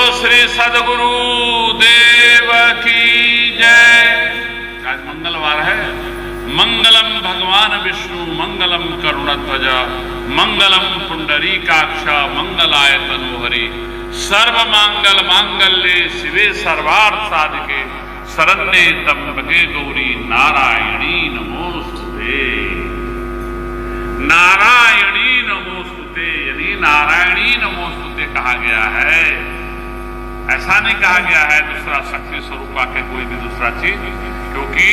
श्री सद्गुरु देव की जय। आज मंगलवार है। मंगलम भगवान विष्णु मंगलम करुणध्वज मंगलम पुंडरीकाक्ष मंगलाय तनोहरि सर्व मांगल मांगल्ये शिवे सर्वार्थ साधिके शरण्ये त्र्यंबके गौरी नारायणी नमोस्तुते। नारायणी नमोस्तुते यानी नारायणी नमोस्तुते कहा गया है। ऐसा नहीं कहा गया है दूसरा शक्ति स्वरूपा के कोई भी दूसरा चीज, क्योंकि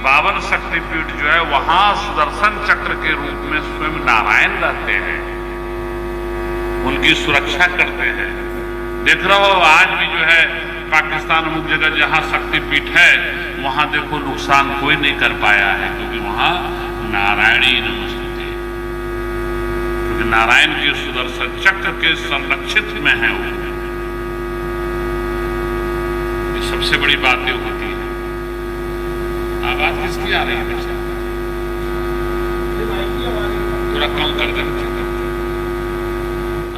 52 शक्तिपीठ जो है वहां सुदर्शन चक्र के रूप में स्वयं नारायण रहते हैं, उनकी सुरक्षा करते हैं। देख रहे हो आज भी जो है पाकिस्तान मुख्य जगह जहां शक्तिपीठ है वहां देखो नुकसान कोई नहीं कर पाया है, क्योंकि वहां नारायणी नमस्ते, क्योंकि नारायण के सुदर्शन चक्र के संरक्षित में है वो। ये सबसे बड़ी बातें होती है। आवाज किसकी आ रही है? थोड़ा कम कर दे,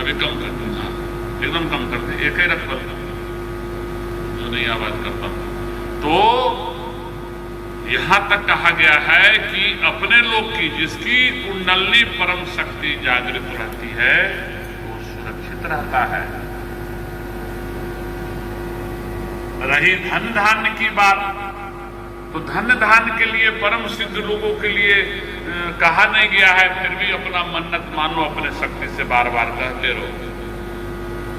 अभी कम कर दे, एकदम कम कर दे, एक ही रख कर जो नहीं आवाज करता। तो यहां तक कहा गया है कि अपने लोग की जिसकी कुंडली परम शक्ति जागृत रहती है वो सुरक्षित रहता है। रही धन धान्य की बात, तो धन धान्य के लिए परम सिद्ध लोगों के लिए कहा नहीं गया है, फिर भी अपना मन्नत मानो, अपने शक्ति से बार बार कहते रहो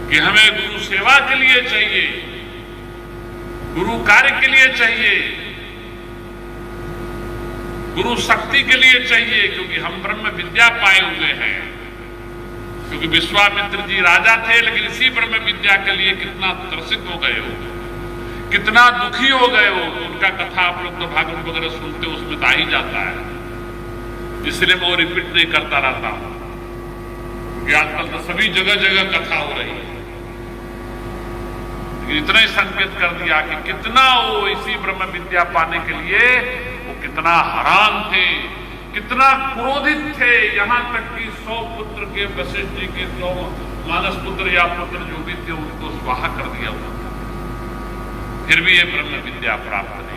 कि हमें गुरु सेवा के लिए चाहिए, गुरु कार्य के लिए चाहिए, गुरु शक्ति के लिए चाहिए, क्योंकि हम ब्रह्म विद्या पाए हुए हैं। क्योंकि विश्वामित्र जी राजा थे, लेकिन इसी ब्रह्म विद्या के लिए कितना त्रसित हो गए हो, कितना दुखी हो गए हो। उनका कथा आप लोग तो भागवत वगैरह सुनते हो, उसमें तो आ ही जाता है, इसलिए मैं वो रिपीट नहीं करता रहता हूं, क्योंकि आजकल तो सभी जगह जगह कथा हो रही है। इतना ही संकेत कर दिया कि कितना वो इसी ब्रह्म विद्या पाने के लिए वो कितना हैरान थे, कितना क्रोधित थे, यहां तक कि 100 पुत्र के वशिष्ठ जी के 100 मानस पुत्र या पुत्र जो भी थे उनको स्वाहा कर दिया हुआ, फिर भी ये ब्रह्म विद्या प्राप्त नहीं।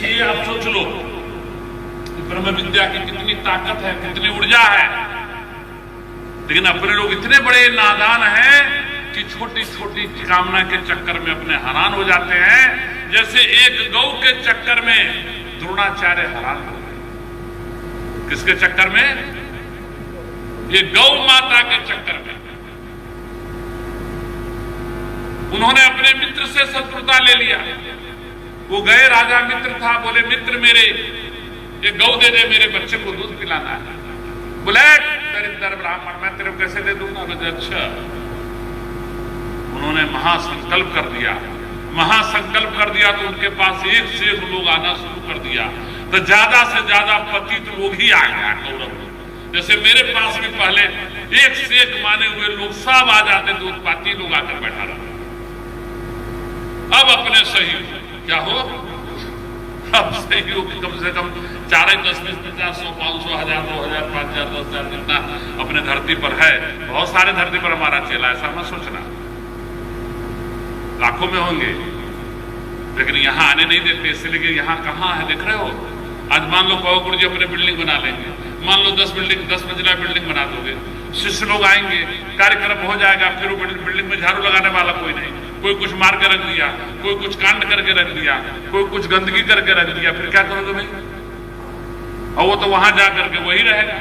ये आप सोच लो ब्रह्म विद्या की कितनी ताकत है, कितनी ऊर्जा है। लेकिन अपने लोग इतने बड़े नादान हैं कि छोटी छोटी कामना के चक्कर में अपने हैरान हो जाते हैं। जैसे एक गौ के चक्कर में द्रोणाचार्य हैरान हो गए। किसके चक्कर में? ये गौ माता के चक्कर में। उन्होंने अपने मित्र से शत्रुता ले लिया। वो गए, राजा मित्र था, बोले मित्र मेरे ये गौ दे दे, मेरे बच्चे को दूध पिलाना है। बोले दरिद्र ब्राह्मण मैं तेरे को कैसे दे दूंगा? बोले अच्छा। उन्होंने महासंकल्प कर दिया। महासंकल्प कर दिया तो उनके पास एक से एक लोग आना शुरू कर दिया, तो ज्यादा से ज्यादा पतित लोग ही आ गया कौरव। जैसे मेरे पास में पहले एक से एक माने हुए लोग सब आ जाते, तो उत्पाती लोग आकर बैठा रहा। अब अपने सही क्या हो, अब सहयोग कम से कम 4, 10, 20, 50, 100, 500, 1000, 2000, 5000, 10,000 जितना अपने धरती पर है। बहुत सारे धरती पर हमारा चेला, ऐसा मत सोचना, लाखों में होंगे, लेकिन यहां आने नहीं देते। इसलिए कि यहां कहां है देख रहे हो। आज मान लो पवन गुरु जी अपने बिल्डिंग बना लेंगे, मान लो 10 मंजिला बिल्डिंग बना दोगे, शिष्य लोग आएंगे, कार्यक्रम हो जाएगा, फिर वो बिल्डिंग में झाड़ू लगाने वाला कोई नहीं, कोई कुछ मार के रख दिया, कोई कुछ कांड करके रख दिया, कोई कुछ गंदगी करके रख दिया, फिर क्या करोगे भाई? और वो तो वहां जाकर के वही रहेगा,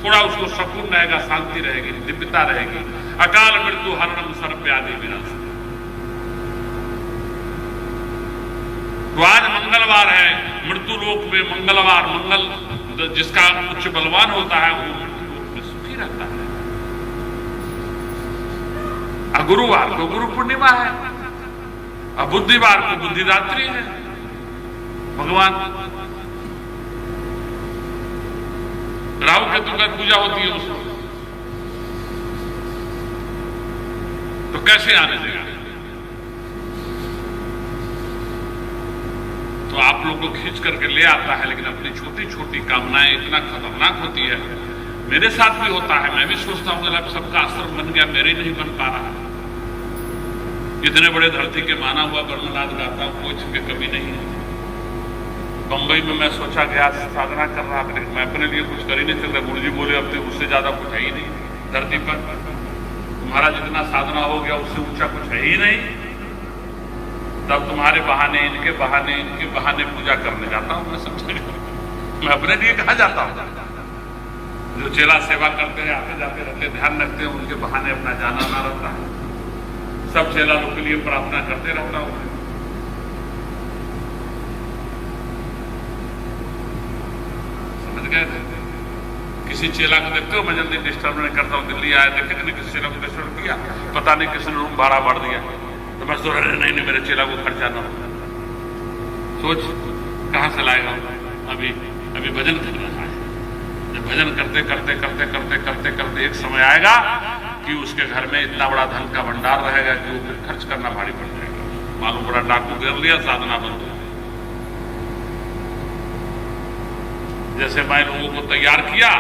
थोड़ा उसको सुकून रहेगा, शांति रहेगी, दिव्यता रहेगी। अकाल मृत्यु हरणम सर्प आदि विनाश। तो आज मंगलवार है, मृत्यु लोक में मंगलवार, मंगल जिसका उच्च बलवान होता है वो मृत्यु लोक में सुखी रहता है। गुरुवार को गुरु पूर्णिमा है, और बुधवार को बुद्धिदात्री है भगवान। राहु केतु का पूजा होती है उसको, तो कैसे आने देगा? तो आप लोग को खींच करके ले आता है, लेकिन अपनी छोटी छोटी कामनाएं इतना खतरनाक होती है। मेरे साथ भी होता है, मैं भी सोचता हूं अब सबका आश्रम बन गया, मेरे नहीं बन पा रहा। इतने बड़े धरती के माना हुआ ब्रह्मनाथ गाता हूं, कोई चीज की कमी नहीं है। बंबई में मैं सोचा गया साधना कर रहा, मैं अपने लिए कुछ कर ही नहीं सकता। गुरु जी बोले अब तो उससे ज्यादा कुछ है ही नहीं धरती पर, तुम्हारा जितना साधना हो गया उससे ऊंचा कुछ है ही नहीं। तब तुम्हारे बहाने इनके बहाने पूजा करने जाता हूं। मैं समझ, मैं अपने लिए कहाँ जाता हूं? जो चेला सेवा करते हैं, आते जाते रहते, ध्यान रखते हैं, उनके बहाने अपना जाना ना रहता है। सब चेला लोग के लिए प्रार्थना करते रहता हूं। समझ गए थे? किसी चेला को देखते हो, मैं जल्दी डिस्टर्ब नहीं करता हूँ। दिल्ली आया, देखे कि नहीं किसी चेला को डिस्टर्ब किया, पता नहीं किसी ने रूम भाड़ा बढ़ दिया, तो मैं सोच रहा नहीं मेरे चेला को खर्चा ना हो। सोच कहां से लाएगा? अभी भजन कर रहा है। जब भजन करते करते करते करते करते करते एक समय आएगा कि उसके घर में इतना बड़ा धन का भंडार रहेगा कि वो फिर खर्च करना भारी पड़ जाएगा। मालूम पड़ा डाकू घेर लिया, साधना बंद हो। जैसे मैं लोगों को तैयार किया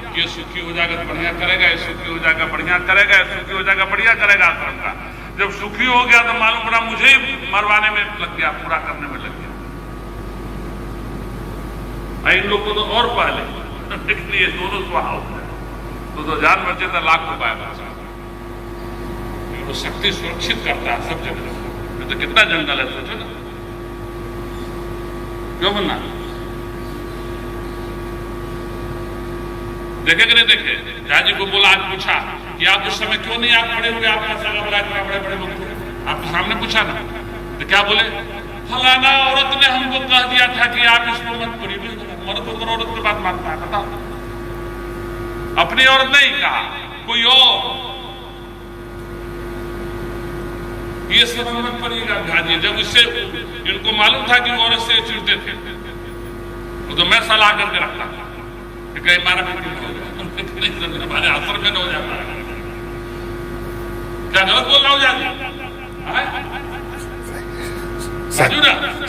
कि ये सुखी हो जाएगा तो बढ़िया करेगा, ये सुखी हो जाएगा बढ़िया करेगा, ये सुखी हो जाएगा बढ़िया करेगा आश्रम का। जब सुखी हो गया तो मालूम पड़ा मुझे ही मरवाने में लग गया, पूरा करने में लग गया। इन लोगों को तो और पहले, लेकिन ये दोनों स्वभाव तो जान बचे तो लाख रुपए बचा। वो शक्ति सुरक्षित करता है सब जगह। तो कितना जंगल है सोचो ना, क्यों बनना? देखे कि नहीं देखे? जाजी को बोला, आज पूछा कि आप उस समय क्यों नहीं आप खड़े हुए, आपका सगा बड़ा इतना बड़े बड़े लोग थे, आपके सामने पूछा ना, तो क्या बोले? फलाना औरत ने हमको कह दिया था कि आप इसको मत करिए। मर्द होकर औरत की बात मानता है, बताओ? अपनी औरत नहीं कहा, कोई और। ये सब मत करिएगा भाजी। जब इससे इनको मालूम था कि औरत से चिढ़ते थे, तो मैं सलाह करके रखता था कि कहीं मारा नहीं, हमारे आश्रम में न हो जाता है। क्या गलत बोल रहा हूं जाती?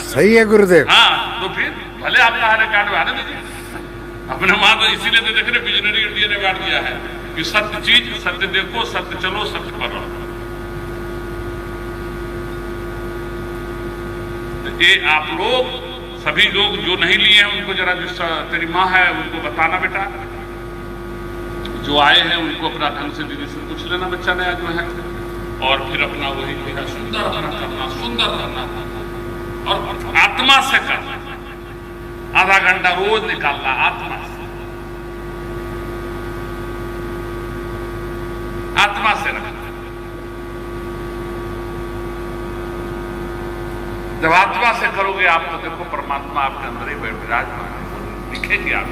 सही है गुरुदेव। हाँ, तो फिर भले आपका हर कार्ड आने दीजिए अपने मां। तो इसीलिए तो देख रहे विजनरी इंडिया ने बांट दिया है कि सत्य चीज सत्य देखो, सत्य चलो, सत्य करो। तो ये आप लोग सभी लोग जो नहीं लिए हैं उनको जरा, जो तेरी माँ है उनको बताना बेटा, जो आए हैं उनको अपना ढंग से दीदी से पूछ लेना बच्चा नया जो है, और फिर अपना वही सुंदर करना, सुंदर रहना, और आत्मा से करना। आधा घंटा रोज निकालना आत्मा से, आत्मा से रखना। जब आत्मा से करोगे आप तो देखो परमात्मा आपके अंदर ही विराजमान दिखेगी। आप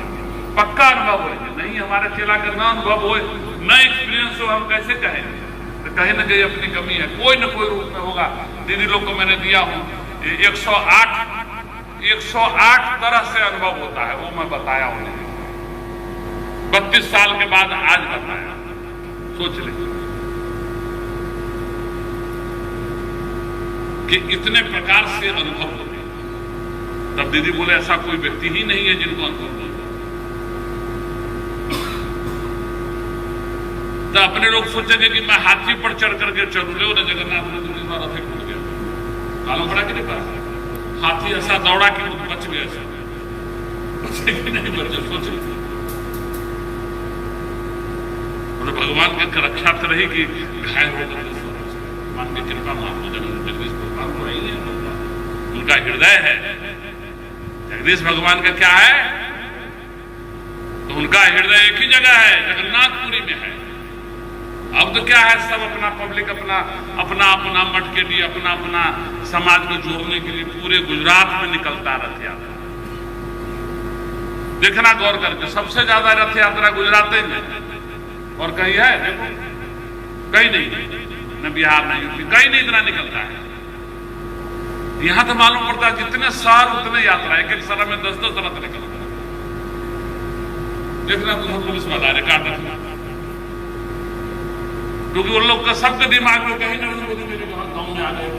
पक्का अनुभव होगा। नहीं हमारे चेला का ना अनुभव हो, न एक्सपीरियंस हो, हम कैसे कहेंगे? तो कहीं ना कहीं अपनी कमी है, कोई ना कोई रूप में होगा। दीदी लोग को मैंने दिया हूं 108 तरह से अनुभव होता है, वो मैं बताया उन्हें 32 साल के बाद आज बताया। सोच ले कि इतने प्रकार से अनुभव होते। तब दीदी बोले ऐसा कोई व्यक्ति ही नहीं है जिनको अनुभव हो। तो अपने लोग सोचेंगे कि मैं हाथी पर चढ़ करके चलू ले, उन्हें जगन्नाथ रथ टूट गया, मालूम पड़ा कि नहीं पड़ा? हाथी ऐसा दौड़ा कि बच गया, बचे कि नहीं बचे? सोच मतलब भगवान की रक्षा तो रही कि घायल होकर भगवान की कृपा मान लो। जगदीश भगवान को नहीं है, उनका हृदय है। जगदीश भगवान का क्या है? तो उनका हृदय एक ही जगह है, जगन्नाथपुरी में है। अब तो क्या है, सब अपना पब्लिक अपना अपना अपना मठ के लिए, अपना अपना समाज को जोड़ने के लिए पूरे गुजरात में निकलता रथ यात्रा। देखना गौर करके, सबसे ज्यादा रथ यात्रा गुजरात में, और कहीं है देखो, कहीं नहीं, न बिहार न यूपी, कहीं नहीं इतना निकलता है। यहां तो मालूम पड़ता है जितने साल उतने यात्रा, एक एक साल में 10-10 रथ निकलता है। देखना तुम्हें पुलिस वाला रिकॉर्ड रखना, क्योंकि उन लोग का सबके दिमाग में कहीं ना कहीं मेरे गांव में आ गए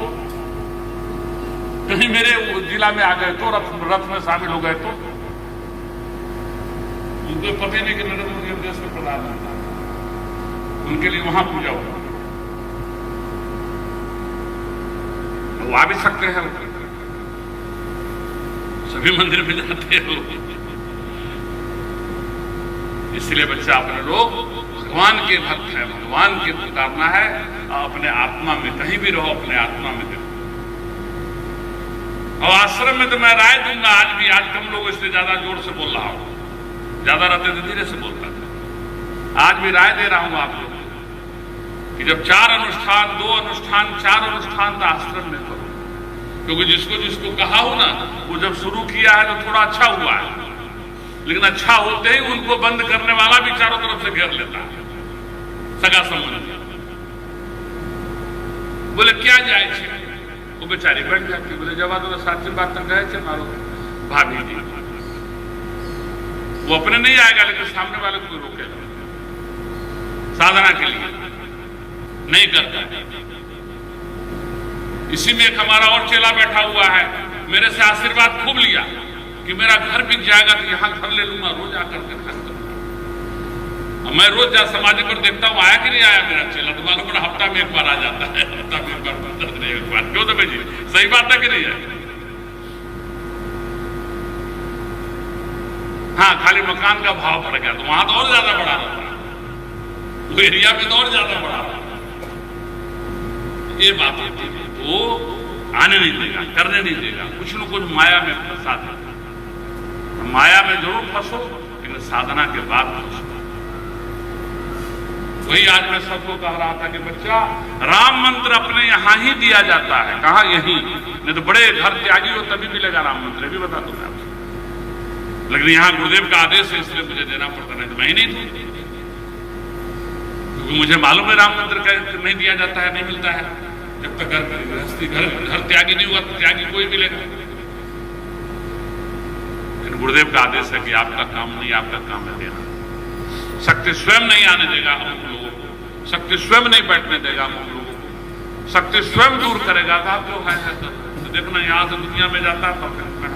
कहीं मेरे जिला में आ गए तो रथ में शामिल हो गए तो उनको पता ही नहीं कि नरेंद्र मोदी अब देश के प्रधानमंत्री, उनके लिए वहां पूजा हो, वो आ भी सकते हैं, सभी मंदिर में जाते हैं लोग। इसलिए बच्चा अपने लोग भगवान के भक्त है, भगवान के पुकारना है, अपने आत्मा में कहीं भी रहो, अपने आत्मा में देखो। और आश्रम में तो मैं राय दूंगा, आज कम लोग इसलिए ज्यादा जोर से बोल रहा हूं, ज्यादा रहते तो धीरे से बोलता था। आज भी राय दे रहा हूं आप लोग कि जब 4 अनुष्ठान 2 अनुष्ठान 4 अनुष्ठान तो आश्रम में करो, क्योंकि जिसको जिसको कहा हो ना, वो जब शुरू किया है तो थोड़ा अच्छा हुआ है, लेकिन अच्छा होते ही उनको बंद करने वाला भी चारों तरफ से घेर लेता है, सगा संबंधी। बोले क्या जाए, वो बेचारी बैठ जाती, बोले जब तो साची बात तक गए थे मारो भाभी जी, वो अपने नहीं आएगा लेकिन सामने वाले को रोकेगा साधना के लिए, नहीं करता। इसी में एक हमारा और चेला बैठा हुआ है, मेरे से आशीर्वाद खूब लिया कि मेरा घर बिक जाएगा तो यहां घर ले लूंगा, रोज आकर के घर करूंगा। मैं रोज जा समाधि पर देखता हूं आया कि नहीं आया मेरा चेला, तो मालूम पड़ा हफ्ता में एक बार आ जाता है, हफ्ता में एक बार, 10 दिन एक बार। क्यों तो जी सही बात है कि नहीं है? हाँ, खाली मकान का भाव पड़ गया तो वहां तो और ज्यादा बढ़ा रहा था, वो एरिया में तो और ज्यादा बढ़ा रहा था। ये बात होती है, वो आने नहीं देगा, करने नहीं देगा, कुछ न कुछ माया में फंसा देगा। माया में जरूर फंसो, लेकिन साधना के बाद फंसो। वही आज मैं सबको कह रहा था कि बच्चा, राम मंत्र अपने यहां ही दिया जाता है, कहा यहीं, नहीं तो बड़े घर त्यागी हो तभी मिलेगा राम मंत्र, भी बता दूं मैं आपको। लेकिन यहां गुरुदेव का आदेश है, इसलिए मुझे देना पड़ता, नहीं तो मैं ही नहीं दूं, क्योंकि मुझे मालूम है राम मंत्र नहीं दिया जाता है, नहीं मिलता है। जब तक घर त्यागी नहीं हुआ तो त्यागी कोई मिलेगा। लेकिन गुरुदेव का आदेश है कि आपका काम नहीं, आपका काम है देना। शक्ति स्वयं नहीं आने देगा हम लोगों को, शक्ति स्वयं नहीं बैठने देगा हम लोगों को, शक्ति स्वयं दूर करेगा। आप जो है तो देखना, यहां से दुनिया में जाता है तो है।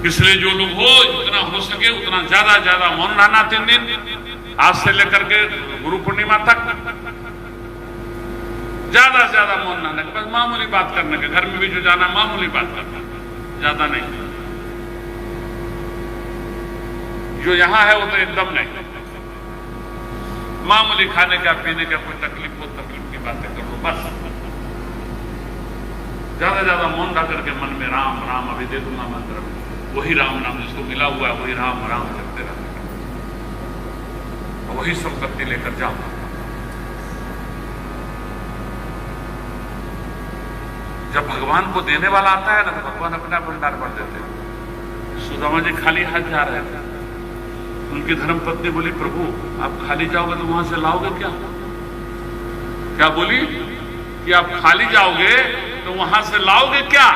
इसलिए जो लोग हो, जितना हो सके उतना ज्यादा मौन रहना 3 दिन, आज से लेकर के गुरु पूर्णिमा तक ज्यादा से ज्यादा मौन रहना, बस मामूली बात करने के, घर में भी जो जाना मामूली बात करना, ज्यादा नहीं। जो यहां है वो तो एकदम नहीं, मामूली खाने का पीने का कोई तकलीफ हो, तकलीफ की बातें करो बस। ज्यादा मौन रह करके मन में राम राम, अभी दे दूंगा मंत्र, वही राम नाम जिसको मिला हुआ है, वही राम राम करते रहते, वही संपत्ति लेकर जाओ। जब भगवान को देने वाला आता है ना, तो भगवान अपना भंडार भर देते हैं। सुदामा जी खाली हाथ जा रहे थे, उनकी धर्मपत्नी बोली, प्रभु आप खाली जाओगे तो वहां से लाओगे क्या? क्या बोली कि आप खाली जाओगे तो वहां से लाओगे क्या?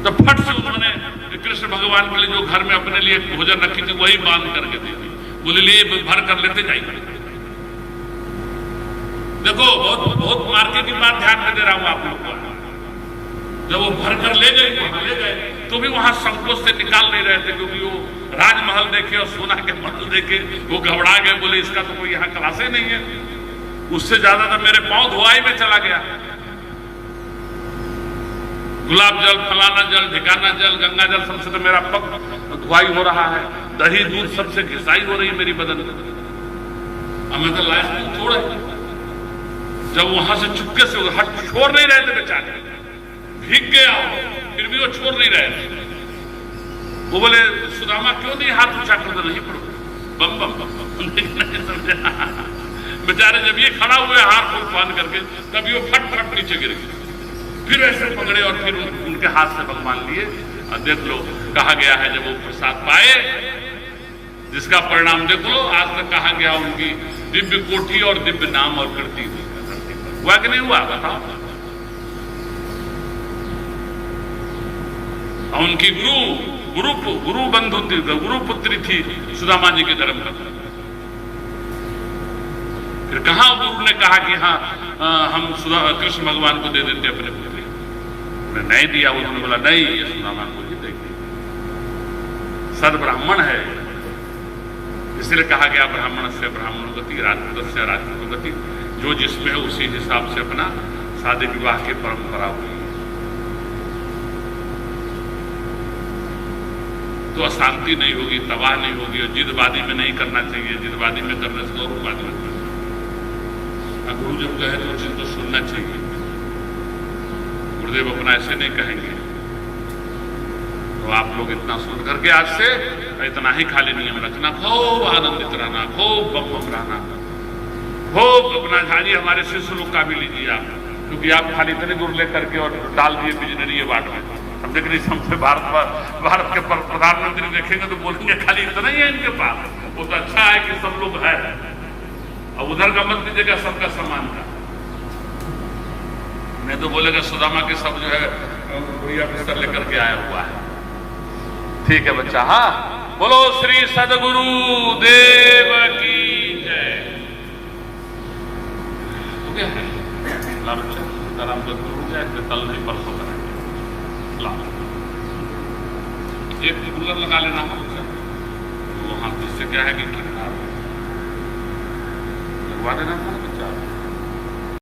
तो फट से उन्होंने कृष्ण भगवान के लिए जो घर में अपने लिए भोजन रखी थी वही बांध करके दे दी, बोले लिए भर कर लेते जाइए। देखो बहुत मार्के की बात ध्यान में दे रहा हूं आप लोग को। जब वो भर कर ले गए तो भी वहां संकोच से निकाल नहीं रहे थे, क्योंकि वो राजमहल देखे और सोना के महल देखे वो घबरा गए, बोले इसका तो कोई यहाँ क्लासे नहीं है। उससे ज्यादा तो मेरे पांव धुआई में चला गया। गुलाब जल, फलाना जल, ठिकाना जल, गंगा जल, सबसे तो मेरा पग धुआई हो रहा है, दही दूध सबसे घिसाई हो रही मेरी बदन। अब मैं तो लाइफ छोड़े, जब वहां से चुपके से हट छोड़ नहीं रहे थे बेचारे, भीग गया फिर भी वो छोड़ नहीं रहे थे। वो बोले सुदामा क्यों नहीं हाथ ऊंचा कर दो? नहीं पड़ो, बम बम बम नहीं समझे बेचारे। जब ये खड़ा हुए हाथ फूल बांध करके, तभी वो फट फट नीचे गिर गए, फिर ऐसे पकड़े और फिर उनके हाथ से भगवान लिए। और देख लो, कहा गया है जब वो प्रसाद पाए, जिसका परिणाम देख लो, आज तक कहा गया उनकी दिव्य कोठी और दिव्य नाम और कृति हुआ कि नहीं हुआ? बताओ। और उनकी गुरु बंधु थी, गुरु पुत्री थी सुदामा जी के धर्म पत्नी। फिर कहां गुरु ने कहा कि हाँ हम कृष्ण भगवान को दे देते अपने पुत्री, उन्हें नहीं दिया। उन्होंने बोला नहीं, ये सुदामा को ही देंगे, सद ब्राह्मण है। इसलिए कहा गया ब्राह्मण से ब्राह्मण गति, राजपूत से राजपूत गति। जो जिसमें है उसी हिसाब से अपना शादी विवाह की परंपरा हुई। तो अशांति नहीं होगी, तबाह नहीं होगी। और जिदबादी में नहीं करना चाहिए, जिदबादी में करने से गौरववादी में करना चाहिए। गुरु जब कहे तो उसे तो सुनना चाहिए। गुरुदेव अपना ऐसे नहीं कहेंगे। तो आप लोग इतना सुन करके आज से इतना ही खाली नियम रखना, खूब आनंदित रहना, खूब बम बम रहना, खूब अपना झाड़ी हमारे शिष्य लोग का भी लीजिए आप, क्योंकि आप खाली इतने गुरु लेकर के और डाल दिए बिजनरी बाट में। हम देख रहे हमसे भारत के प्रधानमंत्री देखेंगे तो बोलेंगे खाली इतना ही है इनके पास। वो तो अच्छा है कि सब लोग है, अब उधर का मत दीजिएगा सबका सम्मान का, नहीं तो बोलेगा सुदामा के सब जो है बढ़िया बिस्तर लेकर के आया हुआ है। ठीक है बच्चा, हाँ बोलो श्री सदगुरु देव की जय। हो गया है सीताराम गुरु जाए, कल नहीं परसों कराएंगे। एक कूलर लगा लेना है वो, हाँ जिससे क्या है कि लगवा देना था ना बच्चा।